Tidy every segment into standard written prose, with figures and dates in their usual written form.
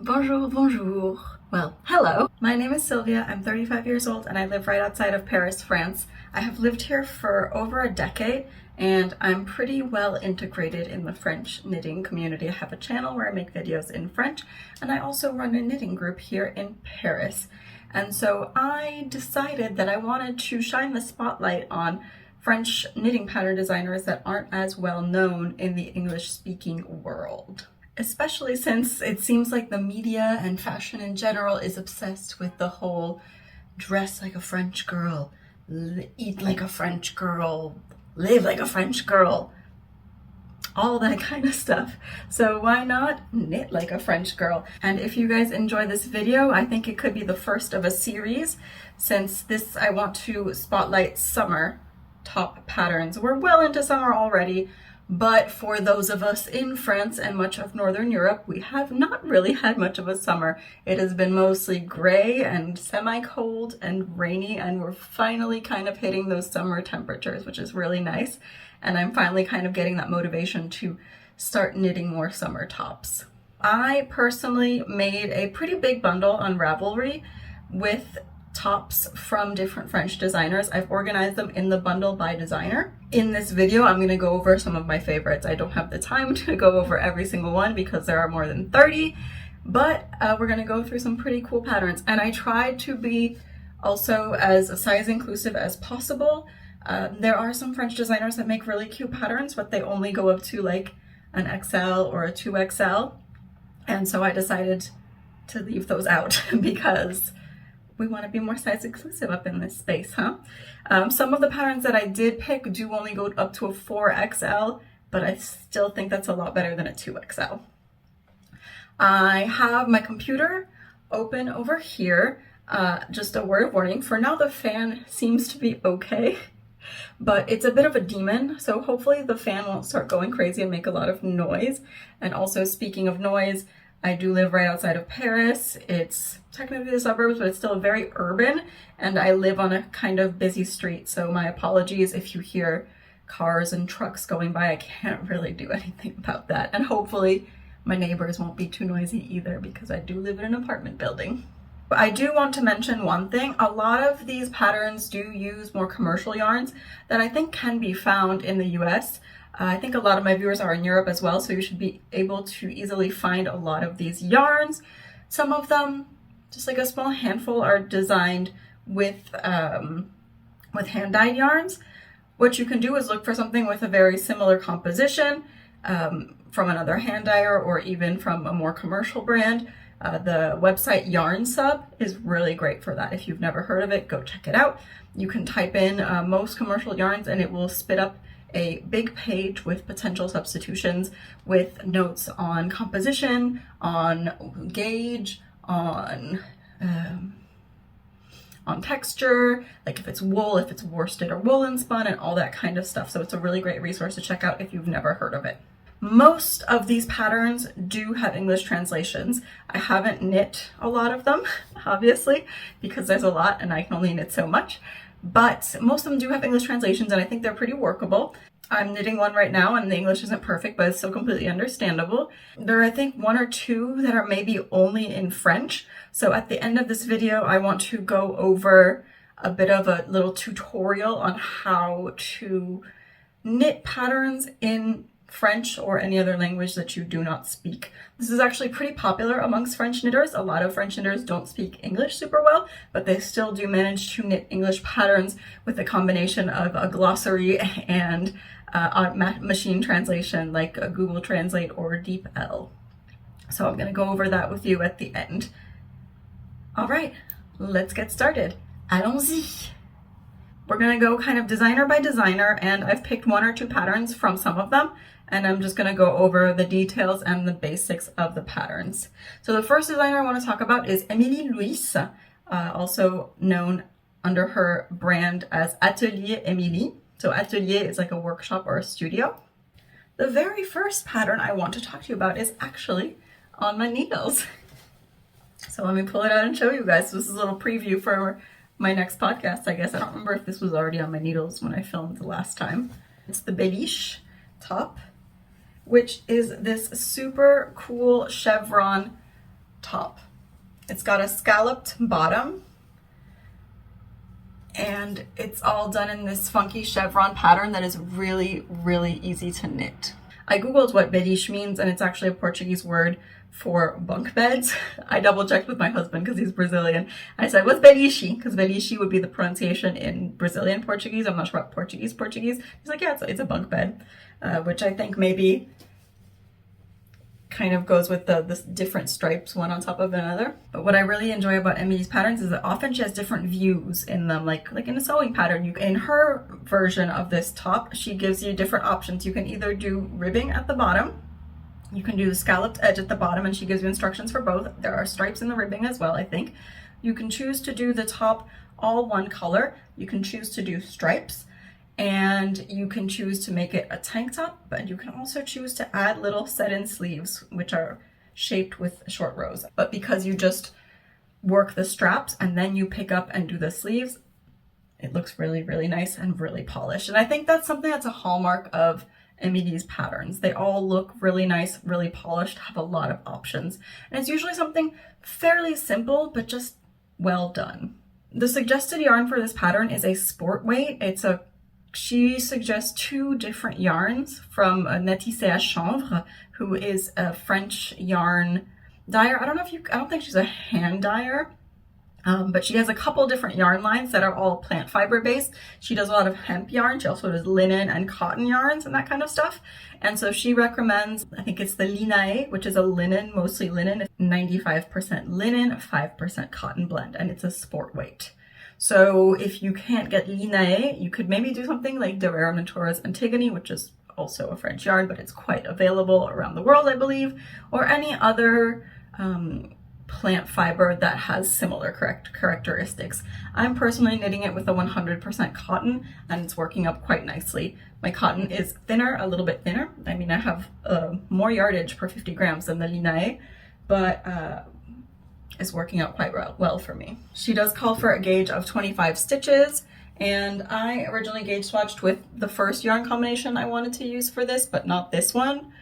Bonjour, bonjour. Well, hello. My name is Sylvia. I'm 35 years old and I live right outside of Paris, France. I have lived here for over a decade and I'm pretty well integrated in the French knitting community. I have a channel where I make videos in French and I also run a knitting group here in Paris. And so I decided that I wanted to shine the spotlight on French knitting pattern designers that aren't as well known in the English-speaking world. Especially since it seems like the media and fashion in general is obsessed with the whole dress like a French girl, eat like a French girl, live like a French girl, all that kind of stuff. So why not knit like a French girl? And if you guys enjoy this video, I think it could be the first of a series, since this I want to spotlight summer top patterns. We're well into summer already, but for those of us in France and much of Northern Europe, we have not really had much of a summer. It has been mostly gray and semi-cold and rainy, and we're finally kind of hitting those summer temperatures, which is really nice. And I'm finally kind of getting that motivation to start knitting more summer tops. I personally made a pretty big bundle on Ravelry with tops from different French designers. I've organized them in the bundle by designer. In this video, I'm going to go over some of my favorites. I don't have the time to go over every single one because there are more than 30, but we're going to go through some pretty cool patterns. And I tried to be also as size inclusive as possible. There are some French designers that make really cute patterns, but they only go up to like an XL or a 2XL. And so I decided to leave those out because we want to be more size inclusive up in this space, huh? Some of the patterns that I did pick do only go up to a 4XL, but I still think that's a lot better than a 2XL. I have my computer open over here. Just a word of warning, for now the fan seems to be okay, but it's a bit of a demon, so hopefully the fan won't start going crazy and make a lot of noise. And also, speaking of noise, I do live right outside of Paris. It's technically the suburbs, but it's still very urban, and I live on a kind of busy street, so my apologies if you hear cars and trucks going by. I can't really do anything about that, and hopefully my neighbors won't be too noisy either because I do live in an apartment building. I do want to mention one thing. A lot of these patterns do use more commercial yarns that I think can be found in the US. I think a lot of my viewers are in Europe as well, so you should be able to easily find a lot of these yarns. Some of them, just like a small handful, are designed with hand-dyed yarns. What you can do is look for something with a very similar composition from another hand dyer or even from a more commercial brand. The website Yarn Sub is really great for that. If you've never heard of it, go check it out. You can type in most commercial yarns and it will spit up a big page with potential substitutions with notes on composition, on gauge, on texture, like if it's wool, if it's worsted or woolen spun, and all that kind of stuff. So it's a really great resource to check out if you've never heard of it. Most of these patterns do have English translations. I haven't knit a lot of them, obviously, because there's a lot and I can only knit so much. But most of them do have English translations and I think they're pretty workable. I'm knitting one right now and the English isn't perfect, but it's still completely understandable. There are, I think, one or two that are maybe only in French. So at the end of this video, I want to go over a bit of a little tutorial on how to knit patterns in French or any other language that you do not speak. This is actually pretty popular amongst French knitters. A lot of French knitters don't speak English super well, but they still do manage to knit English patterns with a combination of a glossary and machine translation like a Google Translate or DeepL. So I'm going to go over that with you at the end. All right, let's get started. Allons-y. We're going to go kind of designer by designer, and I've picked one or two patterns from some of them, and I'm just going to go over the details and the basics of the patterns. So the first designer I want to talk about is Emilie Louise, also known under her brand as Atelier Emilie. So Atelier is like a workshop or a studio. The very first pattern I want to talk to you about is actually on my needles. So let me pull it out and show you guys. This is a little preview for my next podcast, I guess. I don't remember if this was already on my needles when I filmed the last time. It's the Beliche top, which is this super cool chevron top. It's got a scalloped bottom, and it's all done in this funky chevron pattern that is really, really easy to knit. I googled what beliche means, and it's actually a Portuguese word for bunk beds. I double checked with my husband because he's Brazilian. And I said, what's beliche? Because beliche would be the pronunciation in Brazilian Portuguese. I'm not sure about Portuguese. He's like, yeah, it's a bunk bed, which I think maybe kind of goes with the different stripes one on top of another. But what I really enjoy about Emilie's patterns is that often she has different views in them, like in a sewing pattern. In her version of this top, she gives you different options. You can either do ribbing at the bottom, you can do the scalloped edge at the bottom, and she gives you instructions for both. There are stripes in the ribbing as well, I think. You can choose to do the top all one color. You can choose to do stripes, and you can choose to make it a tank top, but you can also choose to add little set-in sleeves, which are shaped with short rows. But because you just work the straps and then you pick up and do the sleeves, it looks really, really nice and really polished. And I think that's something that's a hallmark of Emilie's patterns. They all look really nice, really polished, have a lot of options. And it's usually something fairly simple, but just well done. The suggested yarn for this pattern is a sport weight. She suggests 2 different yarns from Netissé à Chanvre, who is a French yarn dyer. I don't think she's a hand dyer, but she has a couple different yarn lines that are all plant fiber based. She does a lot of hemp yarn. She also does linen and cotton yarns and that kind of stuff. And so she recommends, I think it's the Linae, which is a linen, mostly linen, 95% linen, 5% cotton blend, and it's a sport weight. So if you can't get Linae, you could maybe do something like de Rarementura's Antigone, which is also a French yarn, but it's quite available around the world, I believe, or any other plant fiber that has similar characteristics. I'm personally knitting it with a 100% cotton, and it's working up quite nicely. My cotton is thinner, a little bit thinner. I mean, I have more yardage per 50 grams than the Linae, but is working out quite well for me. She does call for a gauge of 25 stitches, and I originally gauge swatched with the first yarn combination I wanted to use for this, but not this one.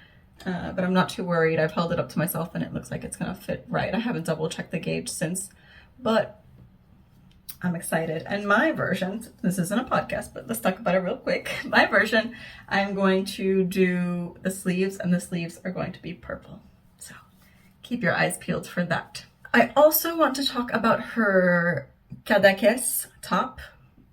But I'm not too worried. I've held it up to myself and it looks like it's gonna fit right. I haven't double checked the gauge since, but I'm excited. And my version, this isn't a podcast, but let's talk about it real quick. My version, I'm going to do the sleeves, and the sleeves are going to be purple. So keep your eyes peeled for that. I also want to talk about her Cadaquès top.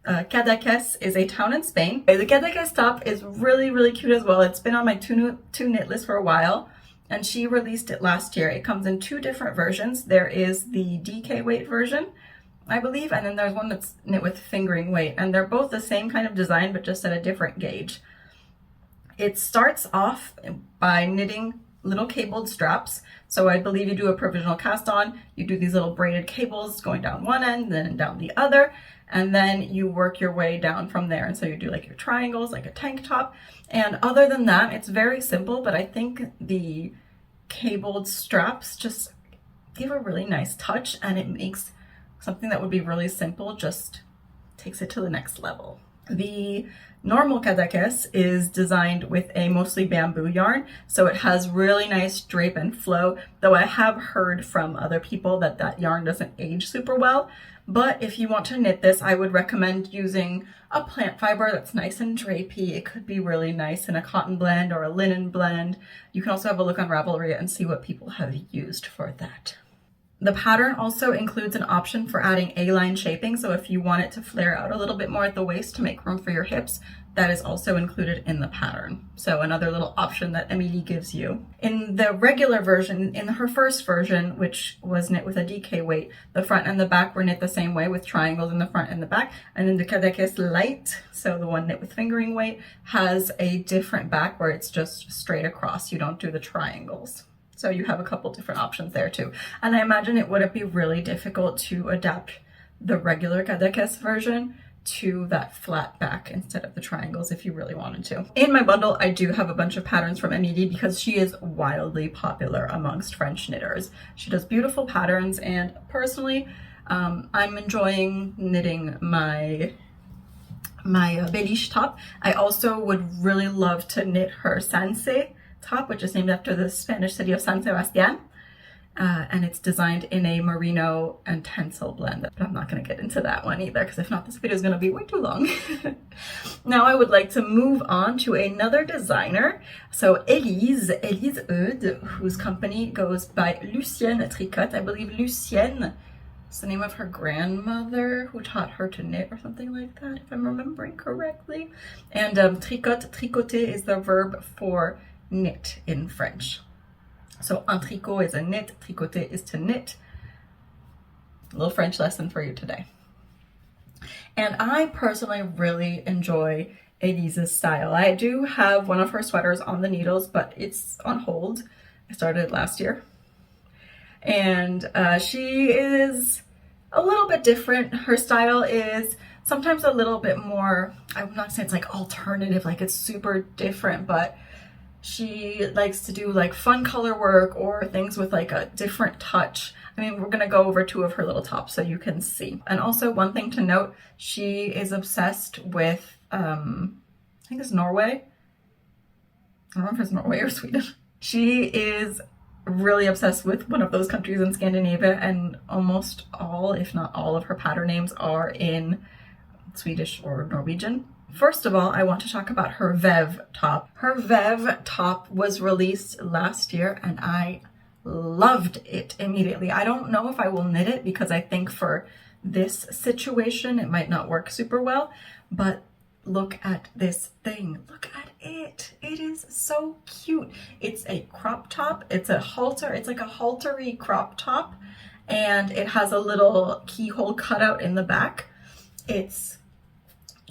Cadaquès is a town in Spain. The Cadaquès top is really, really cute as well. It's been on my to knit list for a while, and she released it last year. It comes in 2 different versions. There is the DK weight version, I believe, and then there's one that's knit with fingering weight, and they're both the same kind of design, but just at a different gauge. It starts off by knitting little cabled straps. So I believe you do a provisional cast on, you do these little braided cables going down one end, then down the other, and then you work your way down from there. And so you do like your triangles, like a tank top. And other than that, it's very simple, but I think the cabled straps just give a really nice touch, and it makes something that would be really simple, just takes it to the next level. The normal Cadaquès is designed with a mostly bamboo yarn, so it has really nice drape and flow, though I have heard from other people that that yarn doesn't age super well. But if you want to knit this, I would recommend using a plant fiber that's nice and drapey. It could be really nice in a cotton blend or a linen blend. You can also have a look on Ravelry and see what people have used for that. The pattern also includes an option for adding A-line shaping, so if you want it to flare out a little bit more at the waist to make room for your hips, that is also included in the pattern. So another little option that Emilie gives you. In the regular version, in her first version, which was knit with a DK weight, the front and the back were knit the same way with triangles in the front and the back. And then the Cadaquès Light, so the one knit with fingering weight, has a different back where it's just straight across. You don't do the triangles. So you have a couple different options there too. And I imagine it wouldn't be really difficult to adapt the regular Cadaquès version to that flat back instead of the triangles if you really wanted to. In my bundle, I do have a bunch of patterns from Emilie because she is wildly popular amongst French knitters. She does beautiful patterns, and personally, I'm enjoying knitting my Beliche top. I also would really love to knit her SanSé top, which is named after the Spanish city of San Sebastian. and it's designed in a merino and tencel blend. But I'm not going to get into that one either, because if not, this video is going to be way too long. Now I would like to move on to another designer. So Elise Eudes, whose company goes by Lucienne Tricote. I believe Lucienne is the name of her grandmother who taught her to knit or something like that, if I'm remembering correctly. And tricote, tricoter is the verb for knit in French. So un tricot is a knit, tricoter is to knit. A little French lesson for you today. And I personally really enjoy Elise's style. I do have one of her sweaters on the needles, but it's on hold. I started last year. And she is a little bit different. Her style is sometimes a little bit more, I'm not saying it's like alternative, like it's super different, but she likes to do like fun color work or things with like a different touch. I mean, we're gonna go over two of her little tops so you can see. And also one thing to note, she is obsessed with, I think it's Norway. I don't know if it's Norway or Sweden. She is really obsessed with one of those countries in Scandinavia, and almost all, if not all, of her pattern names are in Swedish or Norwegian. First of all, I want to talk about her Vev top. Her Vev top was released last year and I loved it immediately. I don't know if I will knit it because I think for this situation it might not work super well, but look at this thing. Look at it. It is so cute. It's a crop top. It's a halter. It's like a haltery crop top, and it has a little keyhole cutout in the back. It's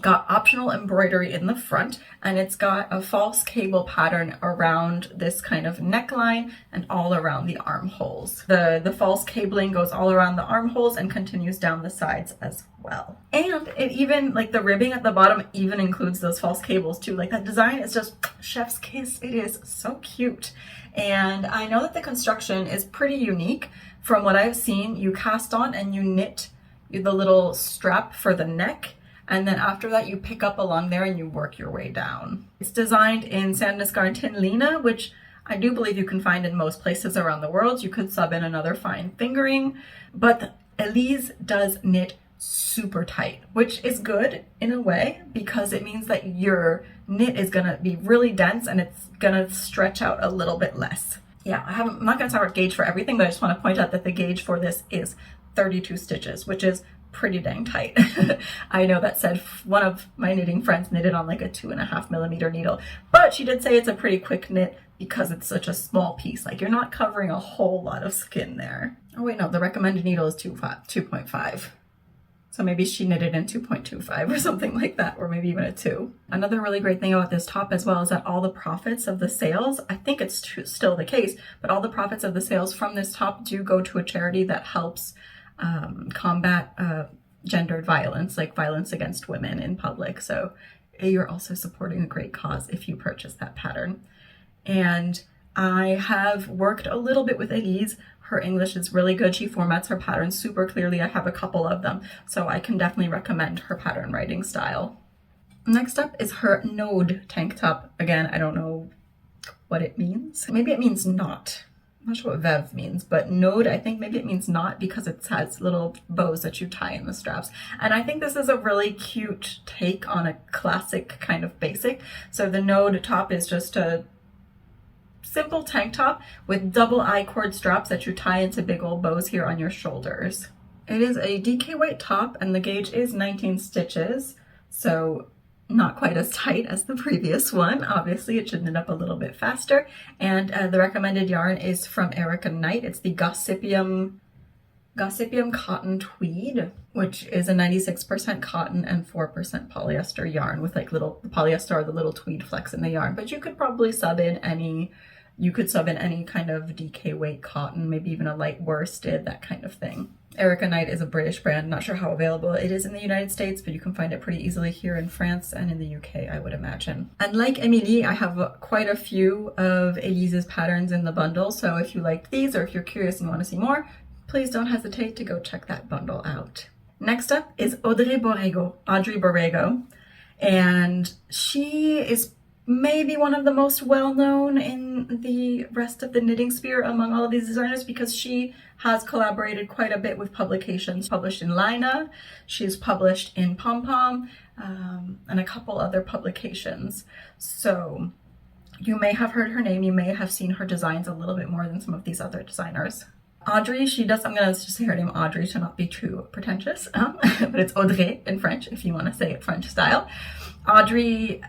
got optional embroidery in the front, and it's got a false cable pattern around this kind of neckline and all around the armholes. The false cabling goes all around the armholes and continues down the sides as well. And it even, like the ribbing at the bottom even includes those false cables too. Like that design is just chef's kiss. It is so cute. And I know that the construction is pretty unique. From what I've seen, you cast on and you knit the little strap for the neck, and then after that you pick up along there and you work your way down. It's designed in Sandnesgarten Lina, which I do believe you can find in most places around the world. You could sub in another fine fingering, but Elise does knit super tight, which is good in a way because it means that your knit is gonna be really dense and it's gonna stretch out a little bit less. Yeah, I'm not gonna talk about gauge for everything, but I just want to point out that the gauge for this is 32 stitches, which is pretty dang tight. I know that said one of my knitting friends knitted on like a 2.5mm needle, but she did say it's a pretty quick knit because it's such a small piece. Like you're not covering a whole lot of skin there. Oh wait, no, the recommended needle is 2.5. So maybe she knitted in 2.25 or something like that, or maybe even a 2. Another really great thing about this top as well is that all the profits of the sales, I think it's still the case, but all the profits of the sales from this top do go to a charity that helps combat gendered violence, like violence against women in public. So you're also supporting a great cause if you purchase that pattern. And I have worked a little bit with Elise. Her English is really good. She formats her patterns super clearly. I have a couple of them, so I can definitely recommend her pattern writing style. Next up is her Node tank top. Again, I don't know what it means. Maybe it means knot. I'm not sure what Vev means, but Node, I think maybe it means knot because it has little bows that you tie in the straps. And I think this is a really cute take on a classic kind of basic. So the Node top is just a simple tank top with double I-cord straps that you tie into big old bows here on your shoulders. It is a DK weight top and the gauge is 19 stitches, so not quite as tight as the previous one. Obviously it should knit up a little bit faster, and the recommended yarn is from Erica Knight. It's the Gossypium cotton tweed, which is a 96% cotton and 4% polyester yarn with like little, the polyester are the little tweed flecks in the yarn, but you could probably sub in any kind of DK weight cotton, maybe even a light worsted, that kind of thing. Erica Knight is a British brand. Not sure how available it is in the United States, but you can find it pretty easily here in France and in the UK, I would imagine. And like Emilie, I have quite a few of Elise's patterns in the bundle, so if you liked these or if you're curious and want to see more, please don't hesitate to go check that bundle out. Next up is Audrey Borrego, and she is maybe one of the most well-known in the rest of the knitting sphere among all of these designers, because she has collaborated quite a bit with publications. Published in Lina, she's published in Pom Pom, and a couple other publications. So you may have heard her name, you may have seen her designs a little bit more than some of these other designers. Audrey, I'm gonna just say her name Audrey to not be too pretentious, but it's Audrey in French if you want to say it French style. Audrey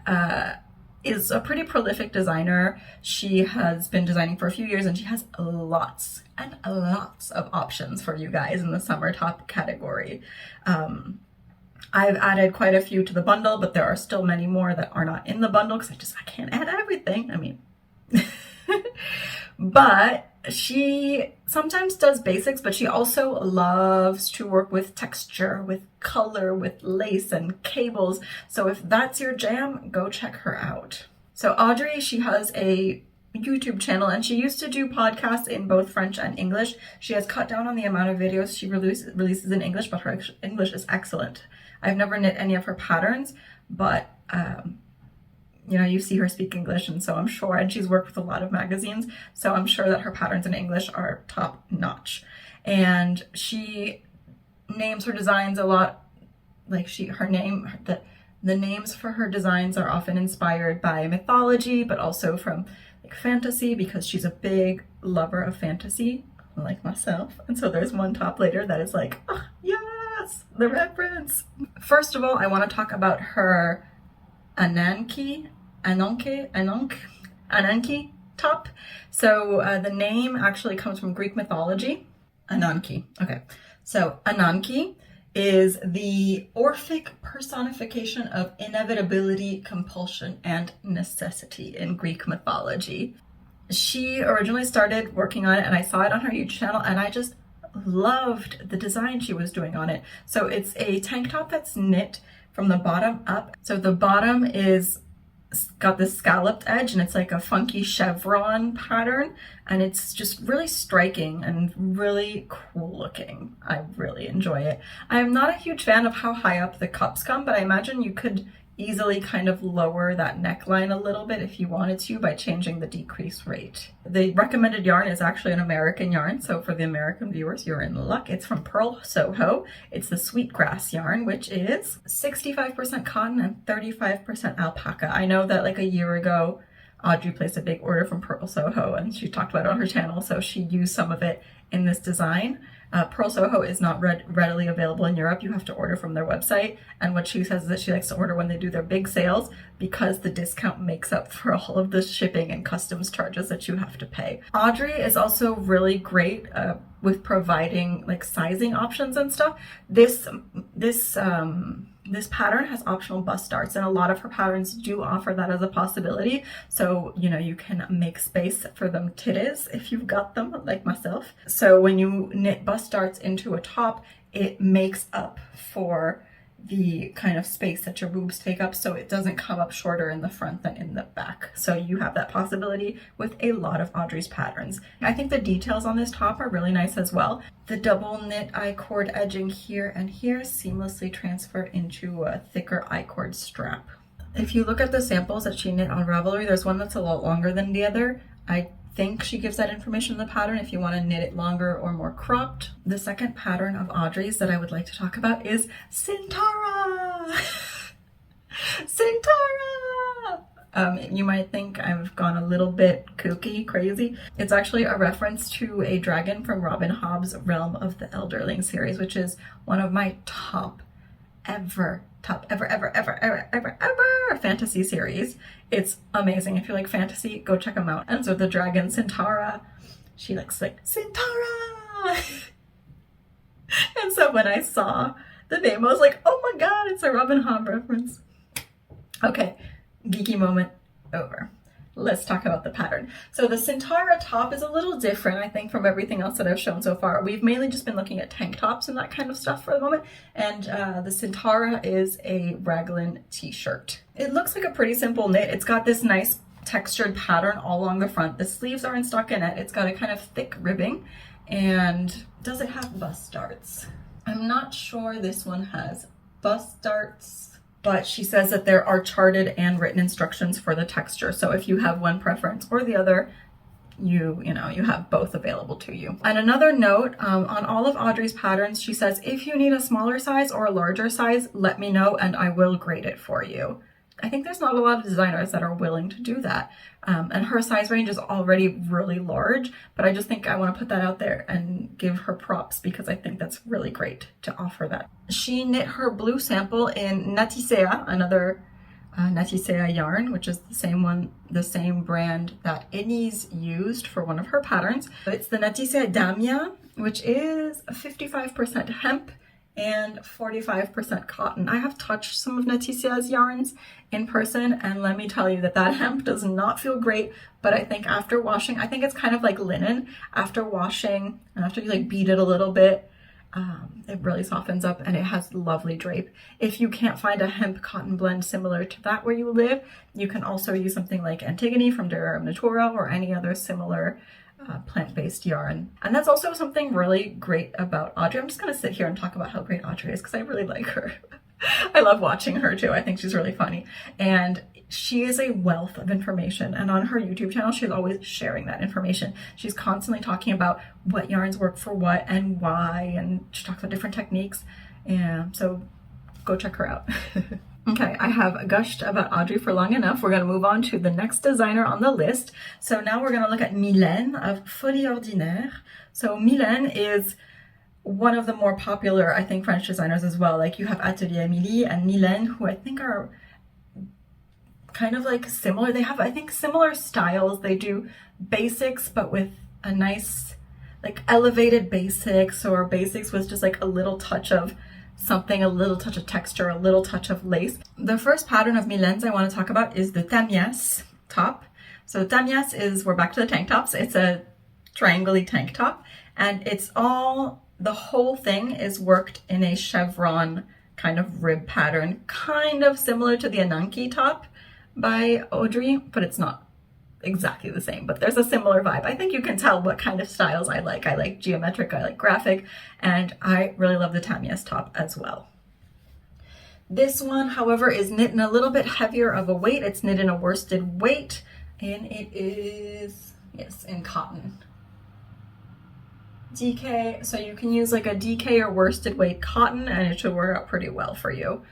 is a pretty prolific designer. She has been designing for a few years and she has lots and lots of options for you guys in the summer top category. I've added quite a few to the bundle, but there are still many more that are not in the bundle because I can't add everything. I mean, but she sometimes does basics, but she also loves to work with texture, with color, with lace and cables. So if that's your jam, go check her out. So Audrey, she has a YouTube channel and she used to do podcasts in both French and English. She has cut down on the amount of videos she releases in English, but her English is excellent. I've never knit any of her patterns, but you know, you see her speak English, and so I'm sure, and she's worked with a lot of magazines, so I'm sure that her patterns in English are top notch. And she names her designs a lot, like the names for her designs are often inspired by mythology, but also from like fantasy, because she's a big lover of fantasy, like myself. And so there's one top later that is like, oh, yes, the reference. First of all, I want to talk about her Ananke top. So the name actually comes from Greek mythology. Ananke. Okay. So Ananke is the Orphic personification of inevitability, compulsion, and necessity in Greek mythology. She originally started working on it and I saw it on her YouTube channel and I just loved the design she was doing on it. So it's a tank top that's knit from the bottom up. So the bottom is got this scalloped edge and it's like a funky chevron pattern, and it's just really striking and really cool looking. I really enjoy it. I'm not a huge fan of how high up the cups come, but I imagine you could easily kind of lower that neckline a little bit if you wanted to by changing the decrease rate. The recommended yarn is actually an American yarn, so for the American viewers, you're in luck. It's from Pearl Soho. It's the Sweetgrass yarn, which is 65% cotton and 35% alpaca. I know that like a year ago, Audrey placed a big order from Pearl Soho and she talked about it on her channel, so she used some of it in this design. Pearl Soho is not readily available in Europe. You have to order from their website. And what she says is that she likes to order when they do their big sales because the discount makes up for all of the shipping and customs charges that you have to pay. Audrey is also really great with providing like sizing options and stuff. This pattern has optional bust darts, and a lot of her patterns do offer that as a possibility. So, you know, you can make space for them titties if you've got them, like myself. So when you knit bust darts into a top, it makes up for the kind of space that your boobs take up, so it doesn't come up shorter in the front than in the back. So you have that possibility with a lot of Audrey's patterns. I think the details on this top are really nice as well. The double knit I-cord edging here and here seamlessly transfer into a thicker I-cord strap. If you look at the samples that she knit on Ravelry, there's one that's a lot longer than the other. I think she gives that information in the pattern if you want to knit it longer or more cropped. The second pattern of Audrey's that I would like to talk about is Sintara! Sintara! You might think I've gone a little bit kooky, crazy. It's actually a reference to a dragon from Robin Hobb's Realm of the Elderling series, which is one of my top ever fantasy series. It's amazing. If you like fantasy, go check them out. And so the dragon Sintara, she looks like Sintara. And so when I saw the name, I was like, oh my god, it's a Robin Hobb reference. Okay, geeky moment over. Let's talk about the pattern. So the Sintara top is a little different, I think, from everything else that I've shown so far. We've mainly just been looking at tank tops and that kind of stuff for the moment. And the Sintara is a raglan t-shirt. It looks like a pretty simple knit. It's got this nice textured pattern all along the front. The sleeves are in stockinette. It's got a kind of thick ribbing. And does it have bust darts? I'm not sure this one has bust darts. but she says that there are charted and written instructions for the texture. So if you have one preference or the other, you have both available to you. And another note, on all of Audrey's patterns, she says, if you need a smaller size or a larger size, let me know and I will grade it for you. I think there's not a lot of designers that are willing to do that. And her size range is already really large, but I just think I want to put that out there and give her props because I think that's really great to offer that. She knit her blue sample in Natisea, another Natisea yarn, which is the same brand that Elise used for one of her patterns. It's the Natisea Damia, which is 55% hemp and 45% cotton. I have touched some of Natisea's yarns in person, and let me tell you that hemp does not feel great, but I think after washing, I think it's kind of like linen. After washing and after you like beat it a little bit, it really softens up and it has lovely drape. If you can't find a hemp cotton blend similar to that where you live, you can also use something like Antigone from Durum Natura or any other similar plant-based yarn. And that's also something really great about Audrey. I'm just gonna sit here and talk about how great Audrey is because I really like her. I love watching her too. I think she's really funny. And she is a wealth of information. And on her YouTube channel, she's always sharing that information. She's constantly talking about what yarns work for what and why. And she talks about different techniques. And so go check her out. Okay, I have gushed about Audrey for long enough. We're going to move on to the next designer on the list. So now we're going to look at Mylène of Folie Ordinaire. So Mylène is one of the more popular, I think, French designers as well. Like you have Atelier Emilie and Mylène, who I think are kind of like similar. They have, I think, similar styles. They do basics, but with a nice, like elevated basics or basics with just like a little touch of something, a little touch of texture, a little touch of lace. The first pattern of Mylène's I want to talk about is the Tamias top. So Tamias is, we're back to the tank tops. It's a triangle-y tank top, and it's all, the whole thing is worked in a chevron kind of rib pattern, kind of similar to the Ananke top by Audrey, but it's not exactly the same, but there's a similar vibe. I think you can tell what kind of styles I like. I like geometric, I like graphic, and I really love the Tamias top as well. This one, however, is knit in a little bit heavier of a weight. It's knit in a worsted weight, and it is, yes, in cotton. DK, so you can use like a DK or worsted weight cotton, and it should work out pretty well for you.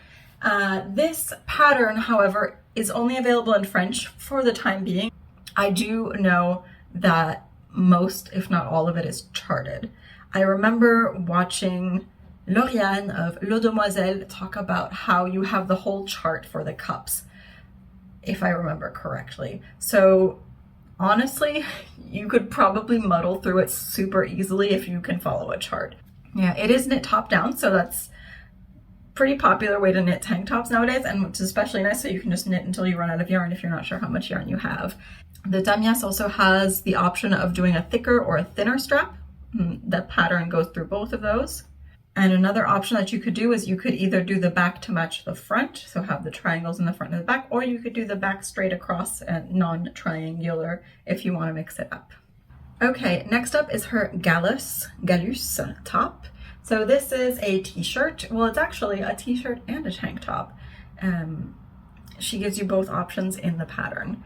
This pattern, however, is only available in French for the time being. I do know that most, if not all of it, is charted. I remember watching Lauriane of Le Demoiselle talk about how you have the whole chart for the cups, if I remember correctly. So honestly, you could probably muddle through it super easily if you can follow a chart. Yeah, it is knit top down, so that's pretty popular way to knit tank tops nowadays, and it's especially nice so you can just knit until you run out of yarn if you're not sure how much yarn you have. The Tamias also has the option of doing a thicker or a thinner strap. The pattern goes through both of those. And another option that you could do is you could either do the back to match the front, so have the triangles in the front and the back, or you could do the back straight across and non-triangular if you want to mix it up. Okay, next up is her Gallus top. So this is a t-shirt. Well, it's actually a t-shirt and a tank top. She gives you both options in the pattern.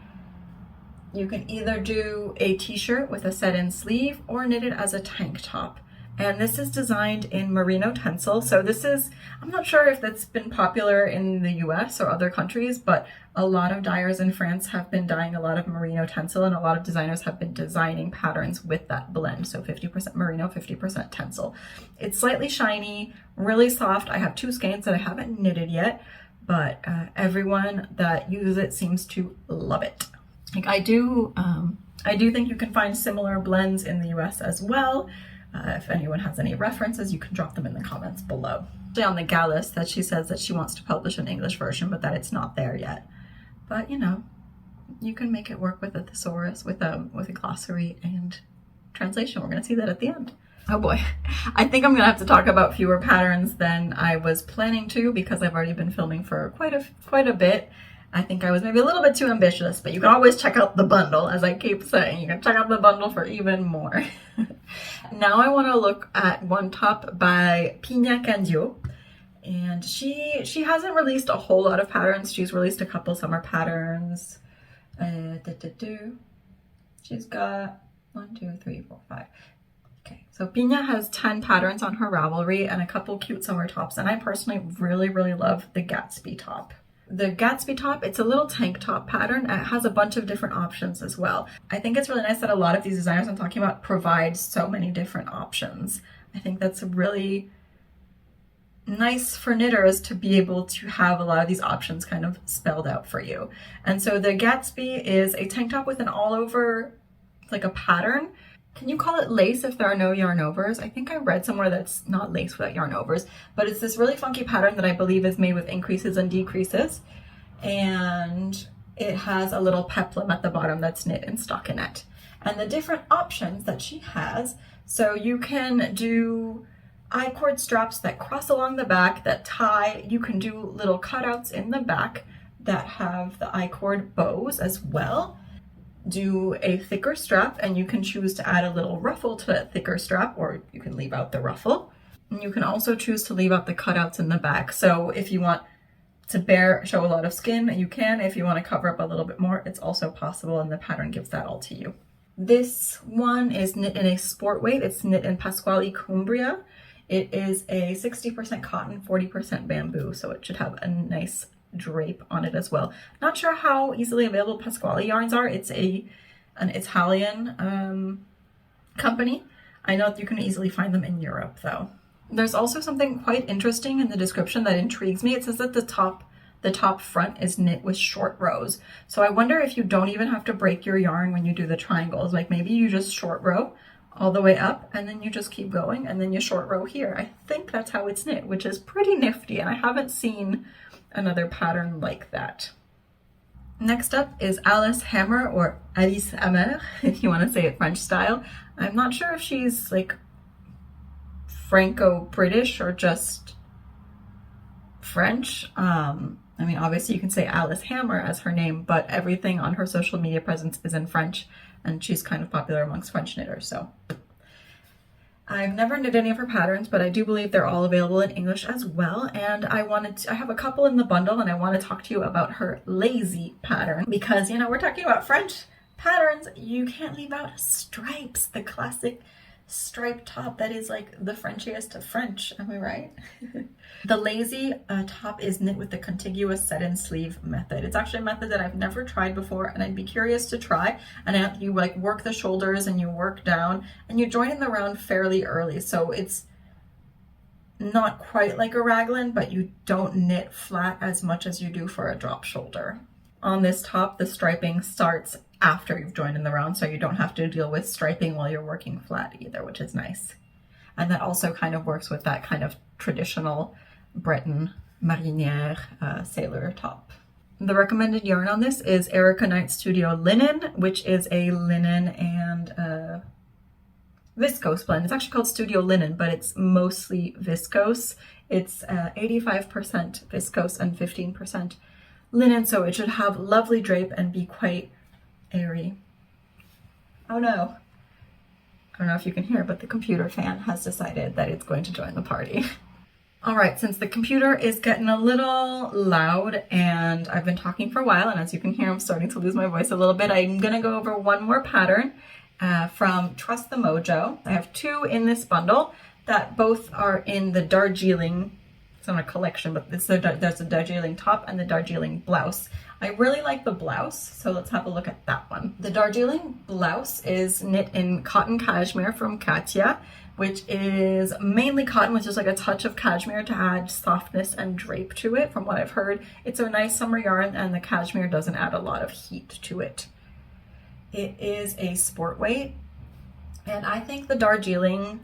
You can either do a t-shirt with a set-in sleeve or knit it as a tank top. And this is designed in merino tencel. So this is, I'm not sure if that's been popular in the US or other countries, but a lot of dyers in France have been dyeing a lot of merino tencel, and a lot of designers have been designing patterns with that blend. So 50% merino, 50% tencel. It's slightly shiny, really soft. I have two skeins that I haven't knitted yet, but everyone that uses it seems to love it. Like I do think you can find similar blends in the US as well. If anyone has any references, you can drop them in the comments below. On the Gallus that she says that she wants to publish an English version, but that it's not there yet. But you know, you can make it work with a thesaurus, with a glossary and translation. We're gonna see that at the end. Oh boy, I think I'm gonna have to talk about fewer patterns than I was planning to because I've already been filming for quite a bit. I think I was maybe a little bit too ambitious, but you can always check out the bundle, as I keep saying. You can check out the bundle for even more. Now I want to look at one top by Piña Candio. And she hasn't released a whole lot of patterns. She's released a couple summer patterns. She's got 1, 2, 3, 4, 5. Okay, so Piña has 10 patterns on her Ravelry and a couple cute summer tops. And I personally really, really love the Gatsby top. The Gatsby top, it's a little tank top pattern. It has a bunch of different options as well. I think it's really nice that a lot of these designers I'm talking about provide so many different options. I think that's really nice for knitters to be able to have a lot of these options kind of spelled out for you. And so the Gatsby is a tank top with an all over, like a pattern. Can you call it lace if there are no yarn overs? I think I read somewhere that's not lace without yarn overs, but it's this really funky pattern that I believe is made with increases and decreases. And it has a little peplum at the bottom that's knit in stockinette. And the different options that she has, so you can do I-cord straps that cross along the back that tie. You can do little cutouts in the back that have the I-cord bows as well. Do a thicker strap, and you can choose to add a little ruffle to that thicker strap, or you can leave out the ruffle. And you can also choose to leave out the cutouts in the back. So if you want to show a lot of skin, you can. If you want to cover up a little bit more, it's also possible, and the pattern gives that all to you. This one is knit in a sport weight. It's knit in Pasquale Cumbria. It is a 60% cotton, 40% bamboo, so it should have a nice drape on it as well. Not sure how easily available Pasquale yarns are. It's an Italian company. I know that you can easily find them in Europe though. There's also something quite interesting in the description that intrigues me. It says that the top front is knit with short rows. So I wonder if you don't even have to break your yarn when you do the triangles. Like maybe you just short row all the way up and then you just keep going and then you short row here. I think that's how it's knit, which is pretty nifty, and I haven't seen another pattern like that. Next up is Alice Hammer, or Alice Hammer if you want to say it French style. I'm not sure if she's like Franco-British or just French. I mean, obviously you can say Alice Hammer as her name, but everything on her social media presence is in French, and she's kind of popular amongst French knitters. So I've never knit any of her patterns, but I do believe they're all available in English as well. And I have a couple in the bundle, and I want to talk to you about her lazy pattern because, you know, we're talking about French patterns. You can't leave out stripes, the classic striped top that is like the Frenchiest of French. Am I right? The lazy top is knit with the contiguous set-in sleeve method. It's actually a method that I've never tried before, and I'd be curious to try. And you like work the shoulders and you work down and you join in the round fairly early. So it's not quite like a raglan, but you don't knit flat as much as you do for a drop shoulder. On this top, the striping starts after you've joined in the round, so you don't have to deal with striping while you're working flat either, which is nice. And that also kind of works with that kind of traditional Breton marinière sailor top. The recommended yarn on this is Erica Knight Studio Linen, which is a linen and viscose blend. It's actually called Studio Linen, but it's mostly viscose. It's 85% viscose and 15% linen, so it should have lovely drape and be quite airy. Oh no. I don't know if you can hear, but the computer fan has decided that it's going to join the party. All right, since the computer is getting a little loud and I've been talking for a while, and as you can hear, I'm starting to lose my voice a little bit, I'm gonna go over one more pattern from Trust the Mojo. I have two in this bundle that both are in the Darjeeling. It's not a collection, but there's a Darjeeling top and the Darjeeling blouse. I really like the blouse, so let's have a look at that one. The Darjeeling blouse is knit in cotton cashmere from Katia, which is mainly cotton with just like a touch of cashmere to add softness and drape to it. From what I've heard, it's a nice summer yarn, and the cashmere doesn't add a lot of heat to it. It is a sport weight, and I think the Darjeeling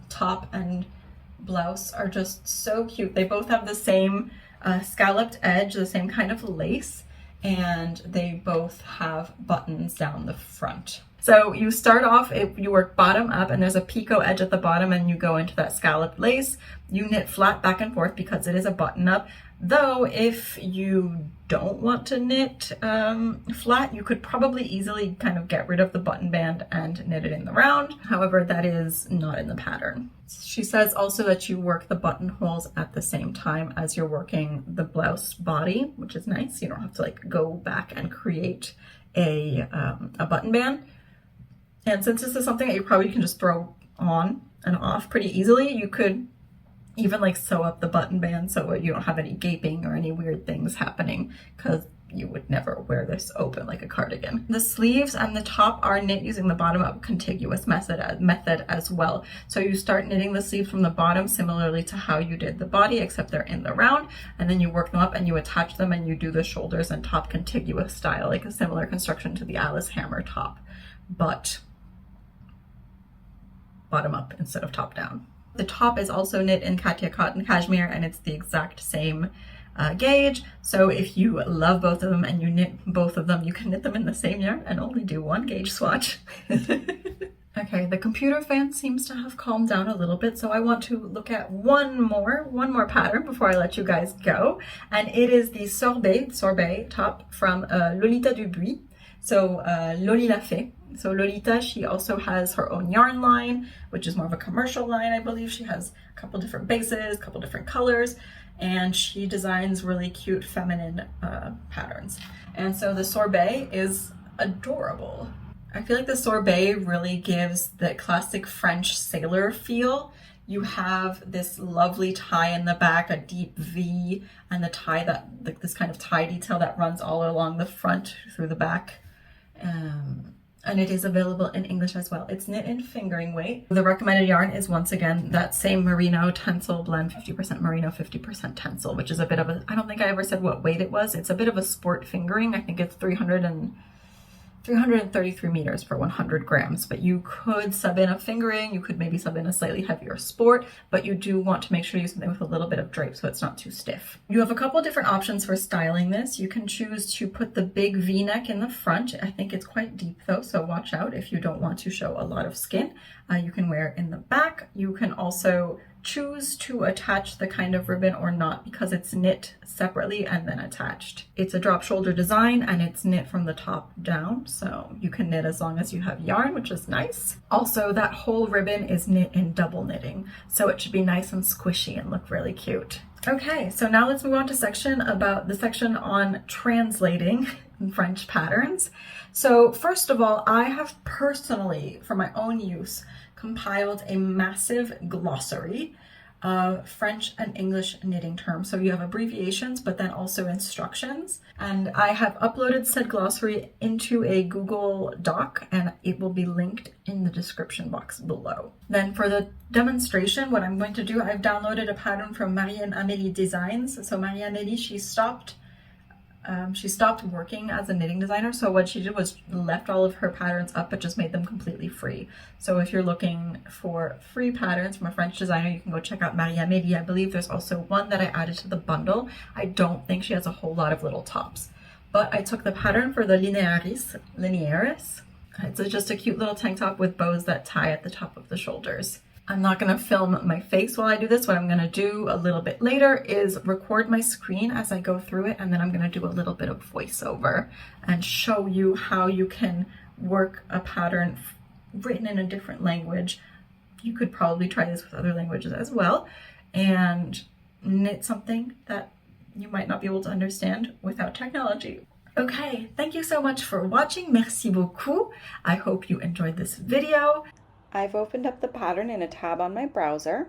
top and blouse are just so cute. They both have the same scalloped edge, the same kind of lace, and they both have buttons down the front. So you start off, you work bottom up, and there's a picot edge at the bottom, and you go into that scalloped lace. You knit flat back and forth because it is a button up. Though if you don't want to knit flat, you could probably easily kind of get rid of the button band and knit it in the round. However, that is not in the pattern. She says also that you work the buttonholes at the same time as you're working the blouse body, which is nice. You don't have to like go back and create a button band. And since this is something that you probably can just throw on and off pretty easily, you could even like sew up the button band so you don't have any gaping or any weird things happening, because you would never wear this open like a cardigan. The sleeves and the top are knit using the bottom up contiguous method as well. So you start knitting the sleeves from the bottom similarly to how you did the body, except they're in the round, and then you work them up and you attach them and you do the shoulders and top contiguous style, like a similar construction to the Alice Hammer top, but bottom up instead of top down. The top is also knit in Katia cotton cashmere, and it's the exact same gauge. So if you love both of them and you knit both of them, you can knit them in the same yarn and only do one gauge swatch. Okay, the computer fan seems to have calmed down a little bit, so I want to look at one more pattern before I let you guys go, and it is the Sorbet top from Lolita Dubuy. So Lolilafée. So Lolita, she also has her own yarn line, which is more of a commercial line, I believe. She has a couple different bases, a couple different colors, and she designs really cute feminine patterns. And so the Sorbet is adorable. I feel like the Sorbet really gives the classic French sailor feel. You have this lovely tie in the back, a deep V, and the tie that, like this kind of tie detail that runs all along the front through the back. And it is available in English as well. It's knit in fingering weight. The recommended yarn is once again that same merino tencel blend, 50% merino, 50% tencel, which is a bit of a, I don't think I ever said what weight it was. It's a bit of a sport fingering. I think it's 333 meters for 100 grams, but you could sub in a fingering, you could maybe sub in a slightly heavier sport, but you do want to make sure you use something with a little bit of drape so it's not too stiff. You have a couple different options for styling this. You can choose to put the big V-neck in the front. I think it's quite deep though, so watch out if you don't want to show a lot of skin. You can wear it in the back. You can also choose to attach the kind of ribbon or not, because it's knit separately and then attached. It's a drop shoulder design and it's knit from the top down, so you can knit as long as you have yarn, which is nice. Also, that whole ribbon is knit in double knitting, so it should be nice and squishy and look really cute. Okay, so now let's move on to section on translating French patterns. So first of all, I have personally, for my own use, compiled a massive glossary of French and English knitting terms. So you have abbreviations, but then also instructions. And I have uploaded said glossary into a Google Doc, and it will be linked in the description box below. Then for the demonstration, what I'm going to do, I've downloaded a pattern from Marie and Amélie Designs. So Marie Amélie, she stopped working as a knitting designer, so what she did was left all of her patterns up but just made them completely free. So if you're looking for free patterns from a French designer, you can go check out Marie Amélie. I believe there's also one that I added to the bundle. I don't think she has a whole lot of little tops, but I took the pattern for the Linearis. It's just a cute little tank top with bows that tie at the top of the shoulders. I'm not going to film my face while I do this. What I'm going to do a little bit later is record my screen as I go through it, and then I'm going to do a little bit of voiceover and show you how you can work a pattern written in a different language. You could probably try this with other languages as well and knit something that you might not be able to understand without technology. Okay, thank you so much for watching. Merci beaucoup. I hope you enjoyed this video. I've opened up the pattern in a tab on my browser.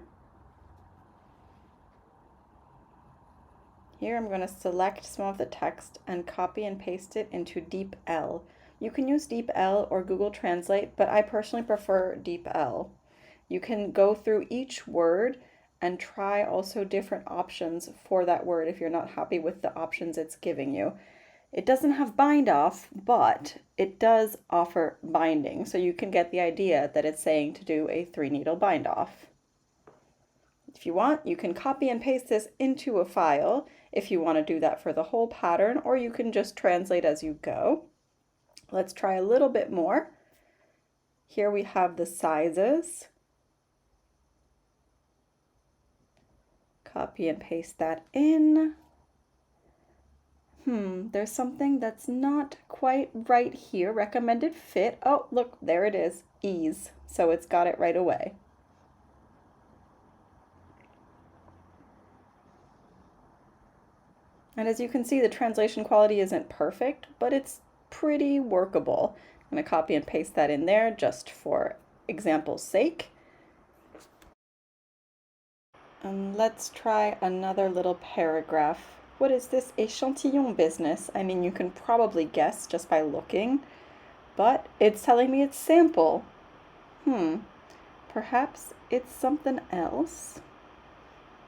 Here I'm going to select some of the text and copy and paste it into Deep L. You can use Deep L or Google Translate, but I personally prefer Deep L. You can go through each word and try also different options for that word if you're not happy with the options it's giving you. It doesn't have bind off, but it does offer binding, so you can get the idea that it's saying to do a 3-needle bind off. If you want, you can copy and paste this into a file if you want to do that for the whole pattern, or you can just translate as you go. Let's try a little bit more. Here we have the sizes. Copy and paste that in. There's something that's not quite right here. Recommended fit. Oh, look, there it is. Ease. So it's got it right away. And as you can see, the translation quality isn't perfect, but it's pretty workable. I'm going to copy and paste that in there just for example's sake. And let's try another little paragraph. What is this échantillon business? I mean, you can probably guess just by looking, but it's telling me it's sample. Perhaps it's something else,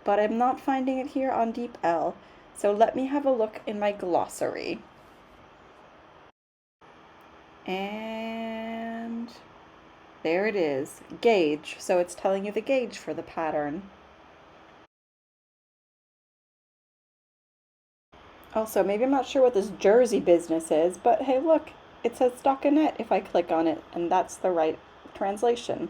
but I'm not finding it here on Deep L. So let me have a look in my glossary. And there it is, gauge. So it's telling you the gauge for the pattern. Also, maybe I'm not sure what this jersey business is, but hey, look, it says stockinette if I click on it, and that's the right translation.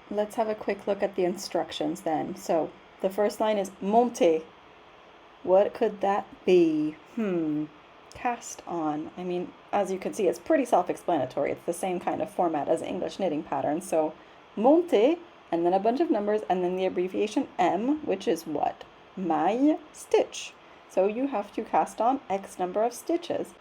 Let's have a quick look at the instructions then. So the first line is monter. What could that be? Cast on. I mean, as you can see, it's pretty self-explanatory. It's the same kind of format as English knitting pattern. So monter, and then a bunch of numbers, and then the abbreviation M, which is what? Maille, stitch. So you have to cast on X number of stitches.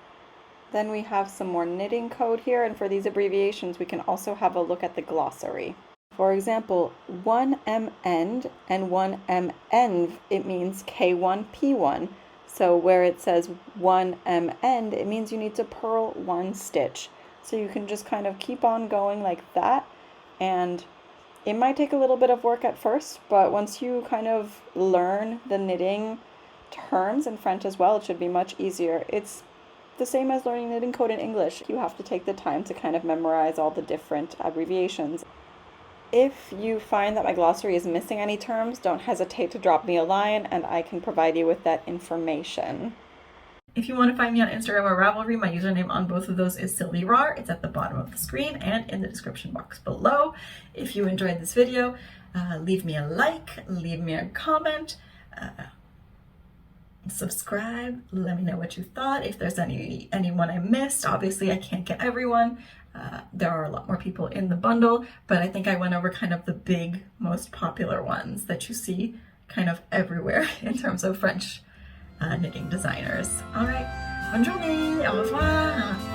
Then we have some more knitting code here, and for these abbreviations, we can also have a look at the glossary. For example, 1M end and 1M env, it means K1, P1. So where it says 1M end, it means you need to purl one stitch. So you can just kind of keep on going like that, and it might take a little bit of work at first, but once you kind of learn the knitting terms in French as well, it should be much easier. It's the same as learning knitting code in English. You have to take the time to kind of memorize all the different abbreviations. If you find that my glossary is missing any terms, don't hesitate to drop me a line and I can provide you with that information. If you want to find me on Instagram or Ravelry, my username on both of those is SylvieRar. It's at the bottom of the screen and in the description box below. If you enjoyed this video, leave me a like, leave me a comment, subscribe, let me know what you thought. If there's anyone I missed, obviously I can't get everyone. There are a lot more people in the bundle, but I think I went over kind of the big, most popular ones that you see kind of everywhere in terms of French knitting designers. All right, bonne journée, au revoir.